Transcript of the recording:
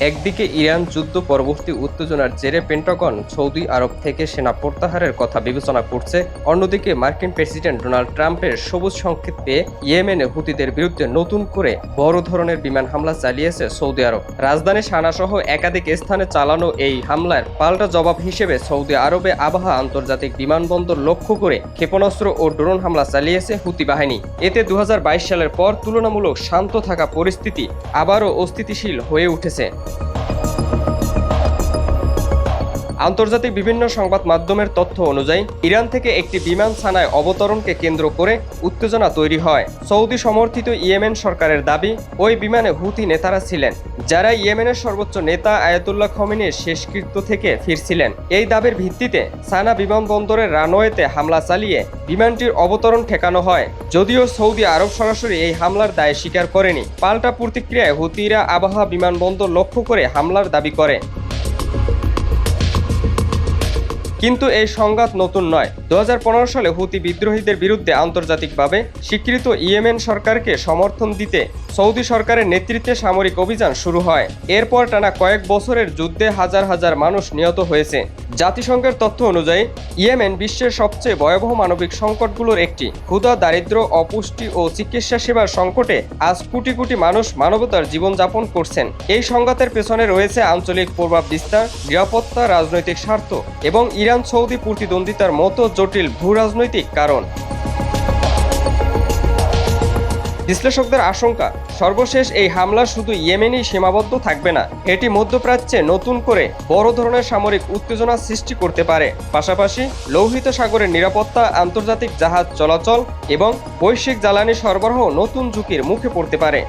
একদিকে ইরান যুদ্ধ পরবর্তী উত্তেজনার জেরে পেন্টাগন সৌদি আরব থেকে সেনা প্রত্যাহারের কথা বিবেচনা করছে, অন্যদিকে মার্কিন প্রেসিডেন্ট ডোনাল্ড ট্রাম্পের সবুজ সংকেত পেয়ে ইয়েমেনে হুতিদের বিরুদ্ধে নতুন করে বড় ধরনের বিমান হামলা চালিয়েছে সৌদি আরব। রাজধানী সানা সহ একাধিক স্থানে চালানো এই হামলার পাল্টা জবাব হিসেবে সৌদি আরবে আবাহা আন্তর্জাতিক বিমানবন্দর লক্ষ্য করে ক্ষেপণাস্ত্র ও ড্রোন হামলা চালিয়েছে হুতি বাহিনী। এতে 2022 সালের পর তুলনামূলক শান্ত থাকা পরিস্থিতি আবারও অস্থিতিশীল হয়ে উঠেছে। আন্তর্জাতিক বিভিন্ন সংবাদ মাধ্যমের তথ্য অনুযায়ী ইরান থেকে একটি বিমান সানায় অবতরণকে কেন্দ্র করে উত্তেজনা তৈরি হয়। সৌদি সমর্থিত ইয়েমেন সরকারের দাবি, ওই বিমানে হুতি নেতারা ছিলেন যারা ইয়েমেনের সর্বোচ্চ নেতা আয়াতুল্লাহ খমেনির শেষকৃত্য থেকে ফিরছিলেন। এই দাবির ভিত্তিতে সানা বিমানবন্দরের রানওয়েতে হামলা চালিয়ে বিমানটির অবতরণ ঠেকানো হয়। যদিও সৌদি আরব সরাসরি এই হামলার দায় স্বীকার করেনি, পাল্টা প্রতিক্রিয়ায় হুতিরা আবাহা বিমানবন্দর লক্ষ্য করে হামলার দাবি করে। কিন্তু এই সংঘাত নতুন নয়। 2015 সালে হুতি বিদ্রোহীদের বিরুদ্ধে আন্তর্জাতিকভাবে স্বীকৃত ইয়েমেন সরকারকে সমর্থন দিতে সৌদি সরকারের নেতৃত্বে সামরিক অভিযান শুরু হয়। এরপর টানা কয়েক বছরের যুদ্ধে হাজার হাজার মানুষ নিহত হয়েছে। জাতিসংঘের তথ্য অনুযায়ী ইয়েমেন বিশ্বের সবচেয়ে ভয়াবহ মানবিক সংকটগুলোর একটি। ক্ষুধা, দারিদ্র্য, অপুষ্টি ও চিকিৎসা সেবার সংকটে আজ কোটি কোটি মানুষ মানবতার জীবনযাপন করছেন। এই সংঘাতের পেছনে রয়েছে আঞ্চলিক প্রভাব বিস্তার, নিরাপত্তা, রাজনৈতিক স্বার্থ এবং ইরান সৌদি প্রতিদ্বন্দ্বিতার মতো জটিল ভূরাজনৈতিক কারণ। বিশ্লেষকদের আশঙ্কা, সর্বশেষ এই হামলা শুধু ইয়েমেনেই সীমাবদ্ধ থাকবে না, এটি মধ্যপ্রাচ্যে নতুন করে বড় ধরনের সামরিক উত্তেজনা সৃষ্টি করতে পারে। পাশাপাশি লোহিত সাগরের নিরাপত্তা, আন্তর্জাতিক জাহাজ চলাচল এবং বৈশ্বিক জ্বালানি সরবরাহ নতুন ঝুঁকির মুখে পড়তে পারে।